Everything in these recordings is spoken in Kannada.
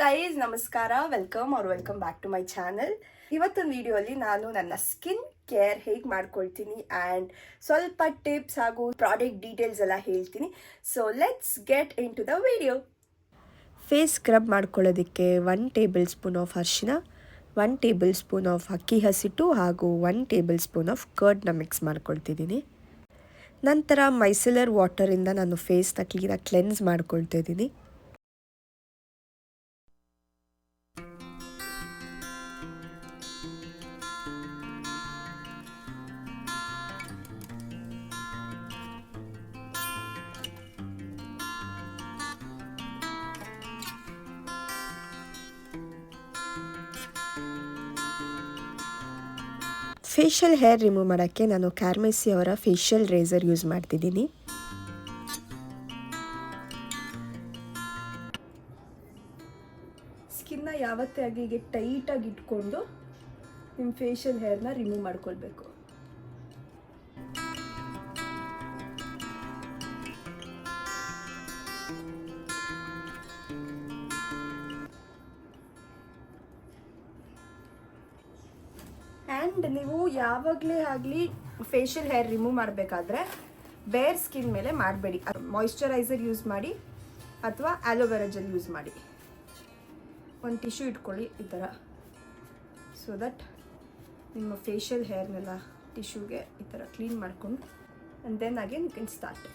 ಗೈಸ್, ನಮಸ್ಕಾರ. Welcome back to my channel. ಇವತ್ತೊಂದು ವಿಡಿಯೋಲಿ ನಾನು ನನ್ನ ಸ್ಕಿನ್ ಕೇರ್ ಹೇಗೆ ಮಾಡ್ಕೊಳ್ತೀನಿ ಆ್ಯಂಡ್ ಸ್ವಲ್ಪ ಟಿಪ್ಸ್ ಹಾಗೂ ಪ್ರಾಡಕ್ಟ್ ಡೀಟೇಲ್ಸ್ ಎಲ್ಲ ಹೇಳ್ತೀನಿ. So let's get into the video. Face scrub ಮಾಡ್ಕೊಳ್ಳೋದಕ್ಕೆ 1 ಟೇಬಲ್ ಸ್ಪೂನ್ ಆಫ್ ಅರಿಶಿನ, 1 ಟೇಬಲ್ ಸ್ಪೂನ್ ಆಫ್ ಅಕ್ಕಿ ಹಸಿಟ್ಟು ಹಾಗೂ 1 ಟೇಬಲ್ ಸ್ಪೂನ್ ಆಫ್ ಕರ್ಡ್ನ ಮಿಕ್ಸ್ ಮಾಡ್ಕೊಳ್ತಿದ್ದೀನಿ. ನಂತರ ಮೈಸೆಲರ್ ವಾಟರಿಂದ ನಾನು ಫೇಸ್ನ ಕ್ಲೀನಾಗಿ ಕ್ಲೆನ್ಸ್ ಮಾಡ್ಕೊಳ್ತಾ ಇದ್ದೀನಿ. ಫೇಶಿಯಲ್ ಹೇರ್ ರಿಮೂವ್ ಮಾಡೋಕ್ಕೆ ನಾನು ಕ್ಯಾರ್ಮೆಸಿ ಅವರ ಫೇಶಿಯಲ್ ರೇಸರ್ ಯೂಸ್ ಮಾಡ್ತಿದ್ದೀನಿ. ಸ್ಕಿನ್ನ ಯಾವತ್ತೇ ಆಗಿ ಹೀಗೆ ಟೈಟಾಗಿ ಇಟ್ಕೊಂಡು ನಿಮ್ಮ ಫೇಶಿಯಲ್ ಹೇರ್ನ ರಿಮೂವ್ ಮಾಡ್ಕೊಳ್ಬೇಕು. ಆ್ಯಂಡ್ ನೀವು ಯಾವಾಗಲೇ ಆಗಲಿ ಫೇಶಿಯಲ್ ಹೇರ್ ರಿಮೂವ್ ಮಾಡಬೇಕಾದ್ರೆ ಬೇರ್ ಸ್ಕಿನ್ ಮೇಲೆ ಮಾಡಬೇಡಿ. ಮಾಯಿಶ್ಚರೈಸರ್ ಯೂಸ್ ಮಾಡಿ ಅಥವಾ ಆಲೋವೆರಾ ಜೆಲ್ ಯೂಸ್ ಮಾಡಿ. ಒಂದು ಟಿಶ್ಯೂ ಇಟ್ಕೊಳ್ಳಿ ಈ ಥರ, ಸೊ ದಟ್ ನಿಮ್ಮ ಫೇಶಿಯಲ್ ಹೇರ್ನೆಲ್ಲ ಟಿಶ್ಯೂಗೆ ಈ ಥರ ಕ್ಲೀನ್ ಮಾಡಿಕೊಂಡು and then again you can start.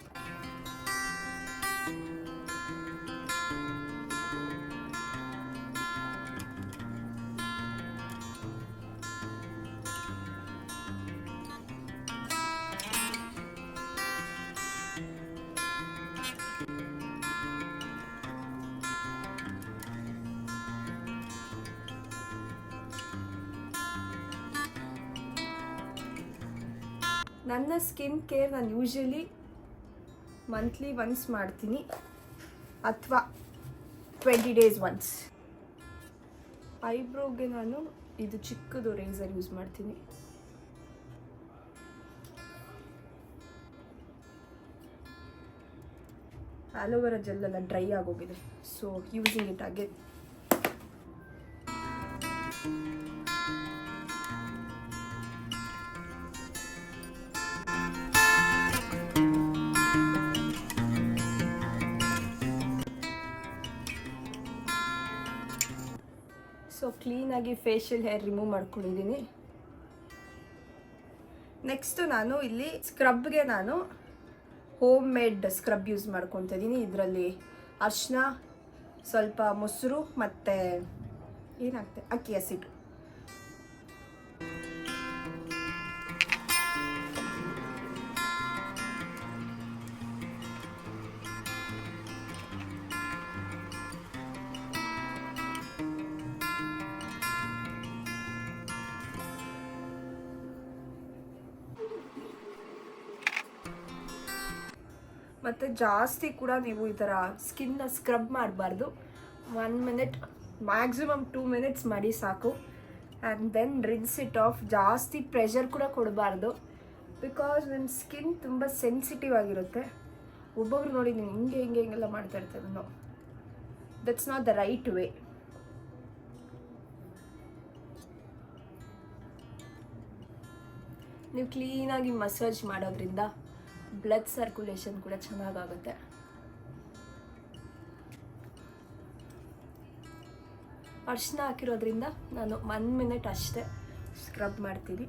ನನ್ನ ಸ್ಕಿನ್ ಕೇರ್ ನಾನು ಯೂಶ್ವಲಿ ಮಂತ್ಲಿ ಒನ್ಸ್ ಮಾಡ್ತೀನಿ ಅಥವಾ 20 ಡೇಸ್ ಒನ್ಸ್. ಐಬ್ರೋಗೆ ನಾನು ಇದು ಚಿಕ್ಕದು ರೇಸರ್ ಯೂಸ್ ಮಾಡ್ತೀನಿ. ಆಲೋವೆರಾ ಜೆಲ್ ಎಲ್ಲ ಡ್ರೈ ಆಗೋಗಿದೆ, so using it again. So ಕ್ಲೀನಾಗಿ ಫೇಶಿಯಲ್ ಹೇರ್ ರಿಮೂವ್ ಮಾಡ್ಕೊಂಡಿದ್ದೀನಿ. ನೆಕ್ಸ್ಟು ನಾನು ಇಲ್ಲಿ ಸ್ಕ್ರಬ್ಗೆ ನಾನು ಹೋಮ್ ಮೇಡ್ ಸ್ಕ್ರಬ್ ಯೂಸ್ ಮಾಡ್ಕೊತಾ ಇದ್ದೀನಿ. ಇದರಲ್ಲಿ ಅರಿಶಿನ, ಸ್ವಲ್ಪ ಮೊಸರು ಮತ್ತು ಏನಾಗ್ತದೆ ಅಕ್ಕಿ ಹಸಿಟ್ಟು. ಮತ್ತು ಜಾಸ್ತಿ ಕೂಡ ನೀವು ಈ ಥರ ಸ್ಕಿನ್ನ ಸ್ಕ್ರಬ್ ಮಾಡಬಾರ್ದು. 1 ಮಿನಿಟ್ ಮ್ಯಾಕ್ಸಿಮಮ್ 2 ಮಿನಿಟ್ಸ್ ಮಾಡಿ ಸಾಕು. And then rinse it off. ಜಾಸ್ತಿ ಪ್ರೆಷರ್ ಕೂಡ ಕೊಡಬಾರ್ದು, ಬಿಕಾಸ್ ನಿಮ್ಮ ಸ್ಕಿನ್ ತುಂಬ ಸೆನ್ಸಿಟಿವ್ ಆಗಿರುತ್ತೆ. ಒಬ್ಬೊಬ್ರು ನೋಡಿ ನೀವು ಹಿಂಗೆಲ್ಲ ಮಾಡ್ತಾ ಇರ್ತಾರೆ. No, that's not the right way. ನೀವು ಕ್ಲೀನಾಗಿ ಮಸಾಜ್ ಮಾಡೋದ್ರಿಂದ ಬ್ಲಡ್ ಸರ್ಕ್ಯುಲೇಷನ್ ಕೂಡ ಚೆನ್ನಾಗಾಗುತ್ತೆ. ಅರಿಶಿನ ಹಾಕಿರೋದ್ರಿಂದ ನಾನು 1 ಮಿನಿಟ್ ಅಷ್ಟೇ ಸ್ಕ್ರಬ್ ಮಾಡ್ತೀನಿ,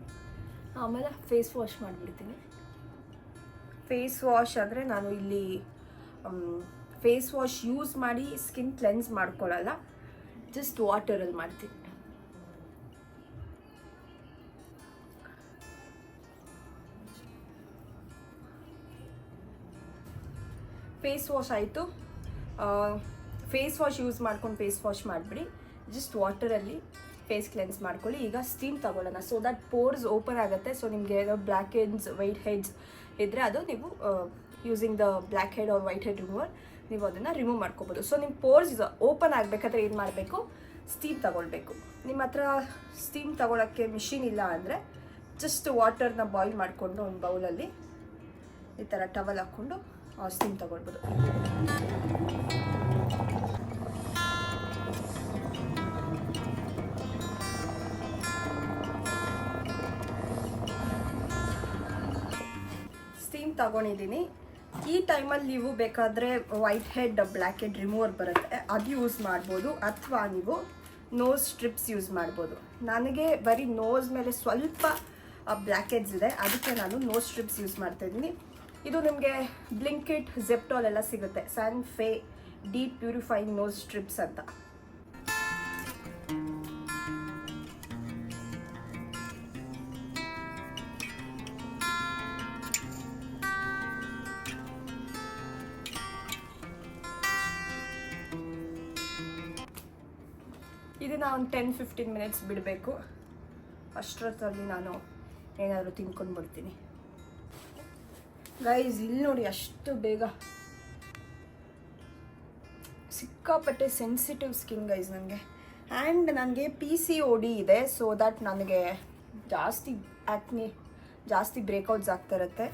ಆಮೇಲೆ ಫೇಸ್ ವಾಶ್ ಮಾಡಿಬಿಡ್ತೀನಿ. ಫೇಸ್ ವಾಶ್ ಅಂದರೆ ನಾನು ಇಲ್ಲಿ ಫೇಸ್ ವಾಶ್ ಯೂಸ್ ಮಾಡಿ ಸ್ಕಿನ್ ಕ್ಲೆನ್ಸ್ ಮಾಡ್ಕೊಳ್ಳಲ್ಲ, ಜಸ್ಟ್ ವಾಟರಲ್ಲಿ ಮಾಡ್ತೀನಿ. ಫೇಸ್ ವಾಶ್ ಆಯಿತು. ಫೇಸ್ ವಾಶ್ ಯೂಸ್ ಮಾಡ್ಕೊಂಡು ಫೇಸ್ ವಾಶ್ ಮಾಡಿಬಿಡಿ. ಜಸ್ಟ್ ವಾಟರಲ್ಲಿ ಫೇಸ್ ಕ್ಲೆನ್ಸ್ ಮಾಡ್ಕೊಳ್ಳಿ. ಈಗ ಸ್ಟೀಮ್ ತಗೊಳ್ಳೋಣ, ಸೊ ದಟ್ ಪೋರ್ಸ್ ಓಪನ್ ಆಗುತ್ತೆ. ಸೊ ನಿಮಗೆ ಏನೋ ಬ್ಲ್ಯಾಕ್ ಹೆಡ್ಸ್, ವೈಟ್ ಹೆಡ್ಸ್ ಇದ್ದರೆ ಅದು ನೀವು using the blackhead or whitehead remover ನೀವು ಅದನ್ನು ರಿಮೂವ್ ಮಾಡ್ಕೋಬೋದು. ಸೊ ನಿಮ್ಮ ಪೋರ್ಸ್ ಓಪನ್ ಆಗಬೇಕಾದ್ರೆ ಏನು ಮಾಡಬೇಕು, ಸ್ಟೀಮ್ ತಗೊಳ್ಬೇಕು. ನಿಮ್ಮ ಹತ್ರ ಸ್ಟೀಮ್ ತಗೊಳ್ಳೋಕ್ಕೆ ಮಿಷಿನ್ ಇಲ್ಲ ಅಂದರೆ ಜಸ್ಟ್ ವಾಟರ್ನ ಬಾಯ್ಲ್ ಮಾಡಿಕೊಂಡು ಒಂದು ಬೌಲಲ್ಲಿ ಈ ಥರ ಟವಲ್ ಹಾಕ್ಕೊಂಡು ಸ್ಟೀಮ್ ತಗೊಳ್ಬೋದು. ತಗೊಂಡಿದ್ದೀನಿ. ಈ ಟೈಮಲ್ಲಿ ನೀವು ಬೇಕಾದರೆ white head black head remover ಬರುತ್ತೆ, ಅದು ಯೂಸ್ ಮಾಡ್ಬೋದು. ಅಥವಾ ನೀವು ನೋಸ್ ಸ್ಟ್ರಿಪ್ಸ್ ಯೂಸ್ ಮಾಡ್ಬೋದು. ನನಗೆ ಬರೀ ನೋಸ್ ಮೇಲೆ ಸ್ವಲ್ಪ ಬ್ಲ್ಯಾಕ್ ಹೆಡ್ಸ್ ಇದೆ, ಅದಕ್ಕೆ ನಾನು ನೋಸ್ ಸ್ಟ್ರಿಪ್ಸ್ ಯೂಸ್ ಮಾಡ್ತಾಯಿದ್ದೀನಿ. ಇದು ನಿಮಗೆ ಬ್ಲಿಂಕಿಟ್, ಜೆಪ್ಟೋಲ್ ಎಲ್ಲ ಸಿಗುತ್ತೆ. Sanfe deep purifying nose strips ಅಂತ. ಇದನ್ನು ಒಂದು 10-15 ಮಿನಿಟ್ಸ್ ಬಿಡಬೇಕು. ಅಷ್ಟರಲ್ಲಿ ನಾನು ಏನಾದರೂ ತಿನ್ಕೊಂಡು ಬಿಡ್ತೀನಿ. ಗೈಸ್ ಇಲ್ಲಿ ನೋಡಿ, ಅಷ್ಟು ಬೇಗ ಸಿಕ್ಕಾಪಟ್ಟೆ ಸೆನ್ಸಿಟಿವ್ ಸ್ಕಿನ್ ಗೈಸ್ ನನಗೆ. ಆ್ಯಂಡ್ ನನಗೆ PCOD ಇದೆ, ಸೊ ದಟ್ ನನಗೆ ಜಾಸ್ತಿ ಬ್ರೇಕೌಟ್ಸ್ ಆಗ್ತಾ ಇರುತ್ತೆ.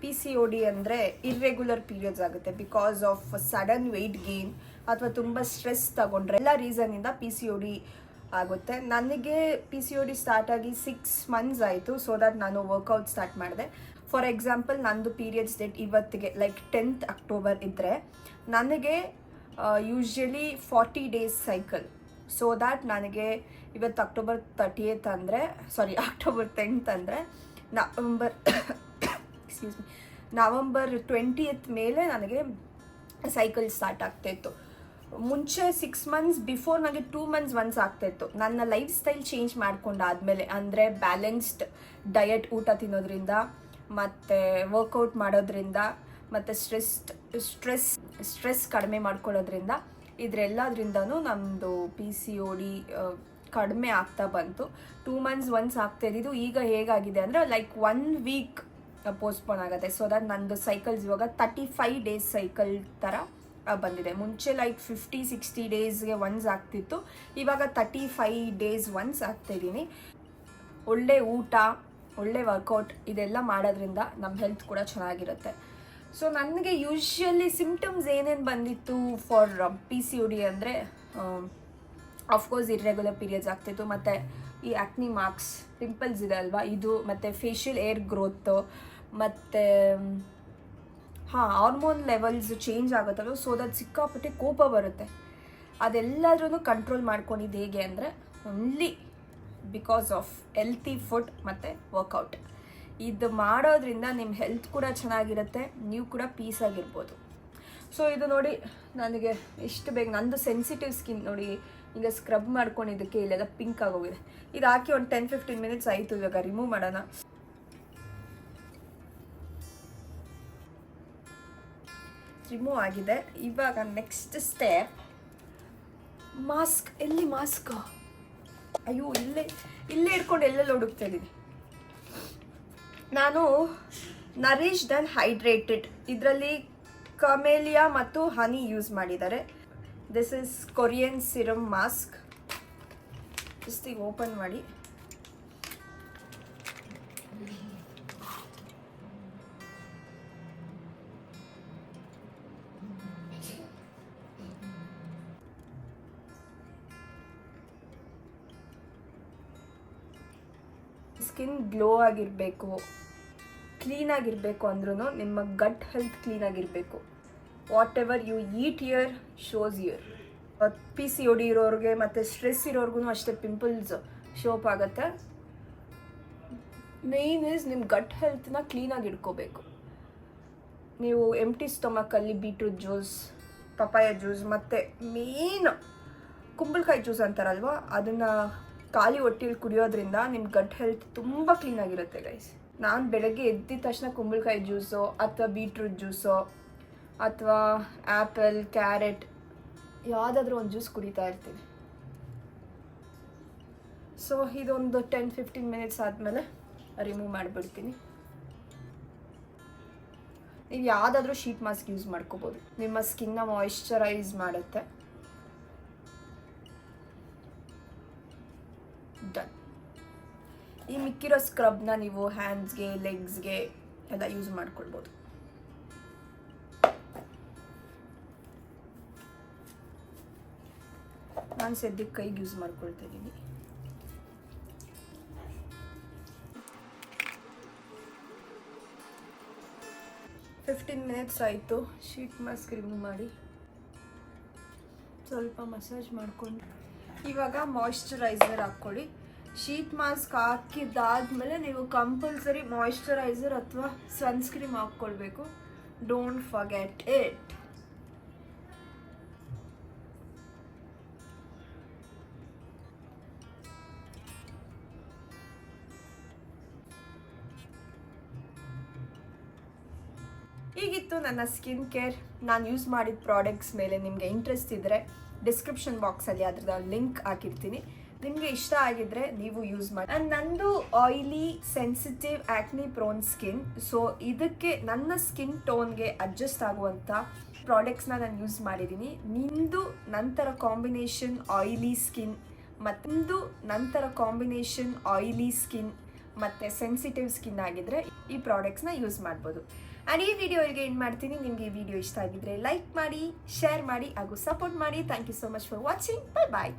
PCOD ಅಂದರೆ ಇರ್ರೆಗ್ಯುಲರ್ ಪೀರಿಯಡ್ಸ್ ಆಗುತ್ತೆ because of sudden weight gain ಅಥವಾ ತುಂಬ ಸ್ಟ್ರೆಸ್ ತಗೊಂಡ್ರೆ, ಎಲ್ಲ ರೀಸನ್ನಿಂದ PCOD ಆಗುತ್ತೆ. ನನಗೆ PCOD ಸ್ಟಾರ್ಟ್ ಆಗಿ 6 months ಆಯಿತು. ಸೊ ದಟ್ ನಾನು ವರ್ಕೌಟ್ ಸ್ಟಾರ್ಟ್ ಮಾಡಿದೆ. ಫಾರ್ ಎಕ್ಸಾಂಪಲ್, ನಂದು ಪೀರಿಯಡ್ಸ್ ಡೇಟ್ ಇವತ್ತಿಗೆ ಲೈಕ್ 10th October ಇದ್ದರೆ ನನಗೆ usually 40 days cycle. So that ನನಗೆ ಇವತ್ತು October 30th ಅಂದರೆ October 10th ಅಂದರೆ ನವಂಬರ್ 20th ಮೇಲೆ ನನಗೆ ಸೈಕಲ್ ಸ್ಟಾರ್ಟ್ ಆಗ್ತಾಯಿತ್ತು. ಮುಂಚೆ 6 months ಬಿಫೋರ್ ನನಗೆ 2 months ಒನ್ಸ್ ಆಗ್ತಾಯಿತ್ತು. ನನ್ನ ಲೈಫ್ ಸ್ಟೈಲ್ ಚೇಂಜ್ ಮಾಡ್ಕೊಂಡಾದ್ಮೇಲೆ, ಅಂದರೆ ಬ್ಯಾಲೆನ್ಸ್ಡ್ ಡಯಟ್, ಊಟ ತಿನ್ನೋದ್ರಿಂದ ಮತ್ತು ವರ್ಕೌಟ್ ಮಾಡೋದ್ರಿಂದ ಮತ್ತು ಸ್ಟ್ರೆಸ್ ಕಡಿಮೆ ಮಾಡ್ಕೊಳ್ಳೋದ್ರಿಂದ, ಇದರೆಲ್ಲದ್ರಿಂದನೂ ನಮ್ಮದು PCOD ಕಡಿಮೆ ಆಗ್ತಾ ಬಂತು. 2 months ಒನ್ಸ್ ಆಗ್ತಾಯಿದ್ದು. ಈಗ ಹೇಗಾಗಿದೆ ಅಂದರೆ ಲೈಕ್ 1 week ಪೋಸ್ಟ್ಪೋನ್ ಆಗುತ್ತೆ. ಸೊ ದಟ್ ನಂದು ಸೈಕಲ್ಸ್ ಇವಾಗ 35 days ಸೈಕಲ್ ಥರ ಬಂದಿದೆ. ಮುಂಚೆ ಲೈಕ್ 50-60 daysಗೆ ಒನ್ಸ್ ಆಗ್ತಿತ್ತು, ಇವಾಗ 35 days ಒನ್ಸ್ ಆಗ್ತಾಯಿದ್ದೀನಿ. ಒಳ್ಳೆ ಊಟ, ಒಳ್ಳೆ ವರ್ಕೌಟ್ ಇದೆಲ್ಲ ಮಾಡೋದ್ರಿಂದ ನಮ್ಮ ಹೆಲ್ತ್ ಕೂಡ ಚೆನ್ನಾಗಿರುತ್ತೆ. ಸೊ ನನಗೆ ಯೂಶ್ವಲಿ ಸಿಮ್ಟಮ್ಸ್ ಏನೇನು ಬಂದಿತ್ತು ಫಾರ್ PCOD ಅಂದರೆ, ಆಫ್ಕೋರ್ಸ್ ಇರ್ರೆಗ್ಯುಲರ್ ಪೀರಿಯಡ್ಸ್ ಆಗ್ತಿತ್ತು, ಮತ್ತು ಈ ಆ್ಯಕ್ನಿ ಮಾರ್ಕ್ಸ್, ಪಿಂಪಲ್ಸ್ ಇದೆ ಅಲ್ವಾ ಇದು, ಮತ್ತು ಫೇಶಿಯಲ್ ಏರ್ ಗ್ರೋತ್, ಮತ್ತು ಹಾರ್ಮೋನ್ ಲೆವೆಲ್ಸ್ ಚೇಂಜ್ ಆಗುತ್ತಲ್ಲ. ಸೊ ದಟ್ ಸಿಕ್ಕಾಪಟ್ಟೆ ಕೋಪ ಬರುತ್ತೆ. ಅದೆಲ್ಲದ್ರೂ ಕಂಟ್ರೋಲ್ ಮಾಡ್ಕೊಂಡಿದ್ದು ಹೇಗೆ ಅಂದರೆ only because of healthy food ಮತ್ತು ವರ್ಕೌಟ್. ಇದು ಮಾಡೋದ್ರಿಂದ ನಿಮ್ಮ ಹೆಲ್ತ್ ಕೂಡ ಚೆನ್ನಾಗಿರುತ್ತೆ, ನೀವು ಕೂಡ ಪೀಸಾಗಿರ್ಬೋದು. ಸೊ ಇದು ನೋಡಿ, ನನಗೆ ಎಷ್ಟು ಬೇಗ ನಂದು ಸೆನ್ಸಿಟಿವ್ ಸ್ಕಿನ್ ನೋಡಿ, ಈಗ ಸ್ಕ್ರಬ್ ಮಾಡ್ಕೊಂಡಿದ್ದಕ್ಕೆ ಇಲ್ಲೆಲ್ಲ ಪಿಂಕ್ ಆಗೋಗಿದೆ. ಇದು ಹಾಕಿ ಒಂದು 10-15 minutes ಆಯಿತು. ಇವಾಗ ರಿಮೂವ್ ಮಾಡೋಣ. ರಿಮೂವ್ ಆಗಿದೆ. ಇವಾಗ ನೆಕ್ಸ್ಟ್ ಸ್ಟೆಪ್ ಮಾಸ್ಕ್. ಎಲ್ಲಿ ಮಾಸ್ಕ್? ಅಯ್ಯೋ, ಇಲ್ಲೇ ಇಟ್ಕೊಂಡು ಎಲ್ಲೆಲ್ಲ ಹುಡುಕ್ತಾ ಇದ್ದೀನಿ ನಾನು. ನರಿಶ್ಡ್ ಆ್ಯಂಡ್ ಹೈಡ್ರೇಟೆಡ್, ಇದರಲ್ಲಿ ಕಮೇಲಿಯಾ ಮತ್ತು ಹನಿ ಯೂಸ್ ಮಾಡಿದ್ದಾರೆ. This is Korean serum mask. Just ಈಗ ಓಪನ್ ಮಾಡಿ. ಸ್ಕಿನ್ ಗ್ಲೋ ಆಗಿರಬೇಕು, ಕ್ಲೀನಾಗಿರಬೇಕು ಅಂದ್ರೂ ನಿಮ್ಮ ಗಟ್ ಹೆಲ್ತ್ ಕ್ಲೀನಾಗಿರಬೇಕು. Whatever you eat here shows here. PCOD ಇರೋರಿಗೆ ಮತ್ತು ಸ್ಟ್ರೆಸ್ ಇರೋರ್ಗು ಅಷ್ಟೇ ಪಿಂಪಲ್ಸ್ ಶೋಪ್ ಆಗುತ್ತೆ. ಮೇಯ್ನ್ ಇಸ್ ನಿಮ್ಮ ಗಟ್ ಹೆಲ್ತ್ನ ಕ್ಲೀನಾಗಿ ಇಟ್ಕೋಬೇಕು. ನೀವು ಎಂಟಿ ಸ್ಟೊಮಕಲ್ಲಿ ಬೀಟ್ರೂಟ್ ಜ್ಯೂಸ್, ಪಪಾಯ ಜ್ಯೂಸ್ ಮತ್ತು ಮೇನ್ ಕುಂಬಳಕಾಯಿ ಜ್ಯೂಸ್ ಅಂತಾರಲ್ವ, ಅದನ್ನು ಖಾಲಿ ಹೊಟ್ಟೆಲಿ ಕುಡಿಯೋದ್ರಿಂದ ನಿಮ್ಮ ಗಟ್ ಹೆಲ್ತ್ ತುಂಬ ಕ್ಲೀನಾಗಿರುತ್ತೆ ಗೈಸ್. ನಾನು ಬೆಳಗ್ಗೆ ಎದ್ದಿದ ತಕ್ಷಣ ಕುಂಬಳಕಾಯಿ ಜ್ಯೂಸೋ ಅಥವಾ ಬೀಟ್ರೂಟ್ ಜ್ಯೂಸೋ ಅಥವಾ ಆ್ಯಪಲ್, ಕ್ಯಾರೆಟ್ ಯಾವುದಾದ್ರೂ ಒಂದು ಜ್ಯೂಸ್ ಕುಡಿತಾ ಇರ್ತೀನಿ. ಸೊ ಇದೊಂದು 10-15 minutes ಆದಮೇಲೆ ರಿಮೂವ್ ಮಾಡಿಬಿಡ್ತೀನಿ. ನೀವು ಯಾವುದಾದ್ರೂ ಶೀಟ್ ಮಾಸ್ಕ್ ಯೂಸ್ ಮಾಡ್ಕೋಬೋದು, ನಿಮ್ಮ ಸ್ಕಿನ್ನ ಮಾಯಿಶ್ಚರೈಸ್ ಮಾಡುತ್ತೆ. ಡನ್. ಈ ಮಿಕ್ಕಿರೋ ಸ್ಕ್ರಬ್ನ ನೀವು ಹ್ಯಾಂಡ್ಸ್ಗೆ, ಲೆಗ್ಸ್ಗೆ ಎಲ್ಲ ಯೂಸ್ ಮಾಡ್ಕೊಳ್ಬೋದು. ನಾನು ಸದ್ಯಕ್ಕೆ ಕೈಗೆ ಯೂಸ್ ಮಾಡ್ಕೊಳ್ತಾ ಇದ್ದೀನಿ. 15 ಮಿನಿಟ್ಸ್ ಆಯಿತು ಶೀಟ್ ಮಾಸ್ಕ್ ರಿಮೂವ್ ಮಾಡಿ ಸ್ವಲ್ಪ ಮಸಾಜ್ ಮಾಡಿಕೊಂಡು ಇವಾಗ ಮಾಯ್ಶ್ಚರೈಸರ್ ಹಾಕ್ಕೊಳ್ಳಿ. ಶೀಟ್ ಮಾಸ್ಕ್ ಹಾಕಿದ್ದಾದ್ಮೇಲೆ ನೀವು ಕಂಪಲ್ಸರಿ ಮಾಯ್ಶ್ಚರೈಸರ್ ಅಥವಾ ಸನ್ಸ್ಕ್ರೀಮ್ ಹಾಕ್ಕೊಳ್ಬೇಕು. Don't forget it. ಹೀಗಿತ್ತು ನನ್ನ ಸ್ಕಿನ್ ಕೇರ್. ನಾನು ಯೂಸ್ ಮಾಡಿದ ಪ್ರಾಡಕ್ಟ್ಸ್ ಮೇಲೆ ನಿಮಗೆ ಇಂಟ್ರೆಸ್ಟ್ ಇದ್ದರೆ ಡಿಸ್ಕ್ರಿಪ್ಷನ್ ಬಾಕ್ಸಲ್ಲಿ ಅದ್ರದ್ದು ಲಿಂಕ್ ಹಾಕಿರ್ತೀನಿ. ನಿಮಗೆ ಇಷ್ಟ ಆಗಿದ್ರೆ ನೀವು ಯೂಸ್ ಮಾಡಿ. ಆ್ಯಂಡ್ ನಂದು oily sensitive acne prone skin. So ಇದಕ್ಕೆ ನನ್ನ ಸ್ಕಿನ್ ಟೋನ್ಗೆ ಅಡ್ಜಸ್ಟ್ ಆಗುವಂಥ ಪ್ರಾಡಕ್ಟ್ಸ್ನ ನಾನು ಯೂಸ್ ಮಾಡಿದ್ದೀನಿ. ನಿಂದು ನಂತರ ಕಾಂಬಿನೇಷನ್ ಆಯಿಲಿ ಸ್ಕಿನ್ ಮತ್ತು ಸೆನ್ಸಿಟಿವ್ ಸ್ಕಿನ್ ಆಗಿದ್ರೆ ಈ ಪ್ರಾಡಕ್ಟ್ಸ್ನ ಯೂಸ್ ಮಾಡ್ಬೋದು. ಆ್ಯಂಡ್ ಈ ವಿಡಿಯೋಗೆ ಏನು ಮಾಡ್ತೀನಿ, ನಿಮಗೆ ಈ ವಿಡಿಯೋ ಇಷ್ಟ ಆಗಿದ್ರೆ ಲೈಕ್ ಮಾಡಿ, ಶೇರ್ ಮಾಡಿ ಹಾಗೂ ಸಪೋರ್ಟ್ ಮಾಡಿ. Thank you so much for watching. Bye bye.